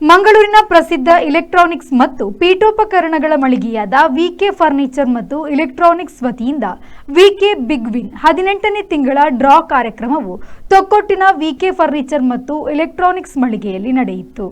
ಮಂಗಳೂರಿನ ಪ್ರಸಿದ್ಧ ಇಲೆಕ್ಟ್ರಾನಿಕ್ಸ್ ಮತ್ತು ಪೀಠೋಪಕರಣಗಳ ಮಳಿಗೆಯಾದ ವಿಕೆ ಫರ್ನಿಚರ್ ಮತ್ತು ಇಲೆಕ್ಟ್ರಾನಿಕ್ಸ್ ವತಿಯಿಂದ ವಿಕೆ ಬಿಗ್ ವಿನ್ 18ನೇ ತಿಂಗಳ ಡ್ರಾ ಕಾರ್ಯಕ್ರಮವು ತೊಕ್ಕೊಟ್ಟಿನ ವಿಕೆ ಫರ್ನಿಚರ್ ಮತ್ತು ಇಲೆಕ್ಟ್ರಾನಿಕ್ಸ್ ಮಳಿಗೆಯಲ್ಲಿ ನಡೆಯಿತು.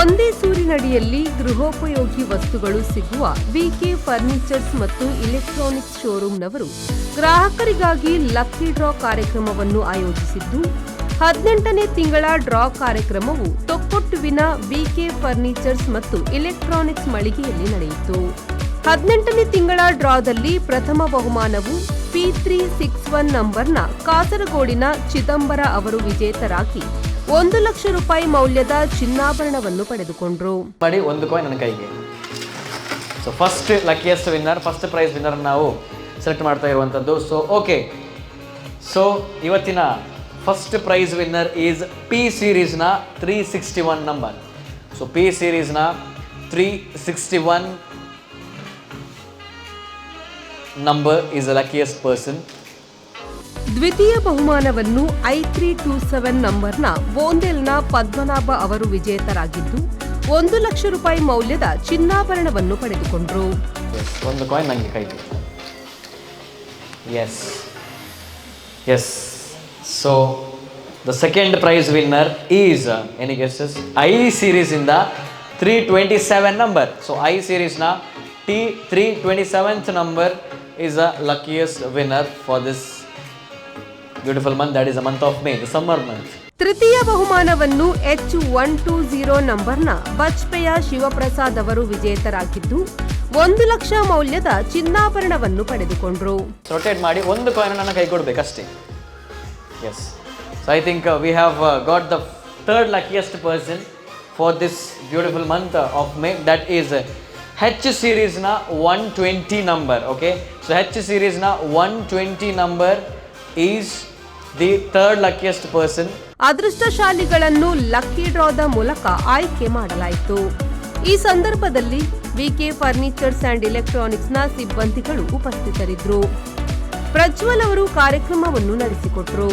ಒಂದೇ ಸೂರಿನಡಿಯಲ್ಲಿ ಗೃಹೋಪಯೋಗಿ ವಸ್ತುಗಳು ಸಿಗುವ ವಿಕೆ ಫರ್ನಿಚರ್ಸ್ ಮತ್ತು ಇಲೆಕ್ಟ್ರಾನಿಕ್ಸ್ ಶೋರೂಮ್ನವರು ಗ್ರಾಹಕರಿಗಾಗಿ ಲಕ್ಕಿ ಡ್ರಾ ಕಾರ್ಯಕ್ರಮವನ್ನು ಆಯೋಜಿಸಿದ್ದು, 18ನೇ ತಿಂಗಳ ಡ್ರಾ ಕಾರ್ಯಕ್ರಮವು ತೊಕ್ಕೊಟ್ಟುವಿನ ವಿಕೆ ಫರ್ನಿಚರ್ಸ್ ಮತ್ತು ಇಲೆಕ್ಟ್ರಾನಿಕ್ಸ್ ಮಳಿಗೆಯಲ್ಲಿ ನಡೆಯಿತು. 18ನೇ ತಿಂಗಳ ಡ್ರಾದಲ್ಲಿ ಪ್ರಥಮ ಬಹುಮಾನವು P361 ನಂಬರ್ನ ಕಾಸರಗೋಡಿನ ಚಿದಂಬರ ಅವರು ವಿಜೇತರಾಗಿ 1 ಲಕ್ಷ ರೂಪಾಯಿ ಮೌಲ್ಯದ ಚಿನ್ನಾಭರಣವನ್ನು ಪಡೆದುಕೊಂಡರು. ಮಾಡಿ ಒಂದು ಕಾಯಿನ್ ನನ್ನ ಕೈಗೆ. So first luckiest winner, first prize winner ನಾವು ಸೆಲೆಕ್ಟ್ ಮಾಡ್ತಾ ಇರುವಂಥದ್ದು. ಸೊ ಓಕೆ, ಸೊ ಇವತ್ತಿನ first prize winner is P ಸೀರೀಸ್ನ 361 ನಂಬರ್. ಸೊ ಪಿ ಸೀರೀಸ್ನ 361 number is the luckiest person. ದ್ವಿತೀಯ ಬಹುಮಾನವನ್ನು I327 ನಂಬರ್ನ ಬೋಂದೆಲ್ನ ಪದ್ಮನಾಭ ಅವರು ವಿಜೇತರಾಗಿದ್ದು 1 ಲಕ್ಷ ರೂಪಾಯಿ ಮೌಲ್ಯದ ಚಿನ್ನಾಭರಣವನ್ನು ಪಡೆದುಕೊಂಡರು. ಒಂದು ಕಾಯಿನ್ ನನಗೆ ಕೈಗೆ. Yes yes so the second prize winner is any guesses I ಸೀರೀಸಿಂದ 327 ನಂಬರ್. ಸೊ ಐ ಸೀರೀಸ್ನ T327th number is a luckiest winner for this beautiful month, that is a month of May, the summer month. ತೃತೀಯ ಬಹುಮಾನವನ್ನು H120 ನಂಬರ್ನ ಬಜ್ಪೆಯ ಶಿವಪ್ರಸಾದ್ ಅವರು ವಿಜೇತರಾಗಿದ್ದು 1 ಲಕ್ಷ ಮೌಲ್ಯದ ಚಿನ್ನಾಭರಣವನ್ನು ಪಡೆದುಕೊಂಡರು. Rotate ಮಾಡಿ ಒಂದು ಕಾಯಿನ್ ನನ್ನ ಕೈ ಕೊಡಬೇಕಷ್ಟೇ. Yes, so I think we have got the third luckiest person for this beautiful month of May, that is H ಸೀರೀಸ್ನ 120 ನಂಬರ್. ಓಕೆ, ಸೊ H ಸೀರೀಸ್ನ 120 number is the third luckiest person. ಅದೃಷ್ಟಶಾಲಿಗಳನ್ನು lucky ಡ್ರಾದ ಮೂಲಕ ಆಯ್ಕೆ ಮಾಡಲಾಯಿತು. ಈ ಸಂದರ್ಭದಲ್ಲಿ ವಿಕೆ furnitures and ಇಲೆಕ್ಟ್ರಾನಿಕ್ಸ್ನ ಸಿಬ್ಬಂದಿಗಳು ಉಪಸ್ಥಿತರಿದ್ದರು. ಪ್ರಜ್ವಲ್ ಅವರು ಕಾರ್ಯಕ್ರಮವನ್ನು ನಡೆಸಿಕೊಟ್ಟರು.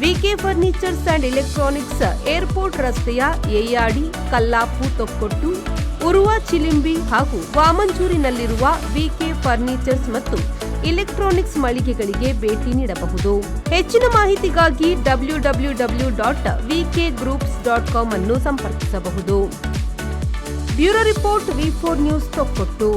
ವಿಕೆ ಫರ್ನಿಚರ್ಸ್ ಅಂಡ್ ಇಲೆಕ್ಟ್ರಾನಿಕ್ಸ್ ಏರ್ಪೋರ್ಟ್ ರಸ್ತೆಯ ಏಯಾಡಿ, ಕಲ್ಲಾಪು, ತೊಕ್ಕೊಟ್ಟು, ಉರುವ, ಚಿಲಿಂಬಿ ಹಾಗೂ ವಾಮಂಜೂರಿನಲ್ಲಿರುವ ವಿಕೆ ಫರ್ನಿಚರ್ಸ್ ಮತ್ತು ಇಲೆಕ್ಟ್ರಾನಿಕ್ಸ್ ಮಳಿಗೆಗಳಿಗೆ ಭೇಟಿ ನೀಡಬಹುದು. ಹೆಚ್ಚಿನ ಮಾಹಿತಿಗಾಗಿ www.vkgroups.com ಅನ್ನು ಸಂಪರ್ಕಿಸಬಹುದು. Bureau report V4 news Thokkottu.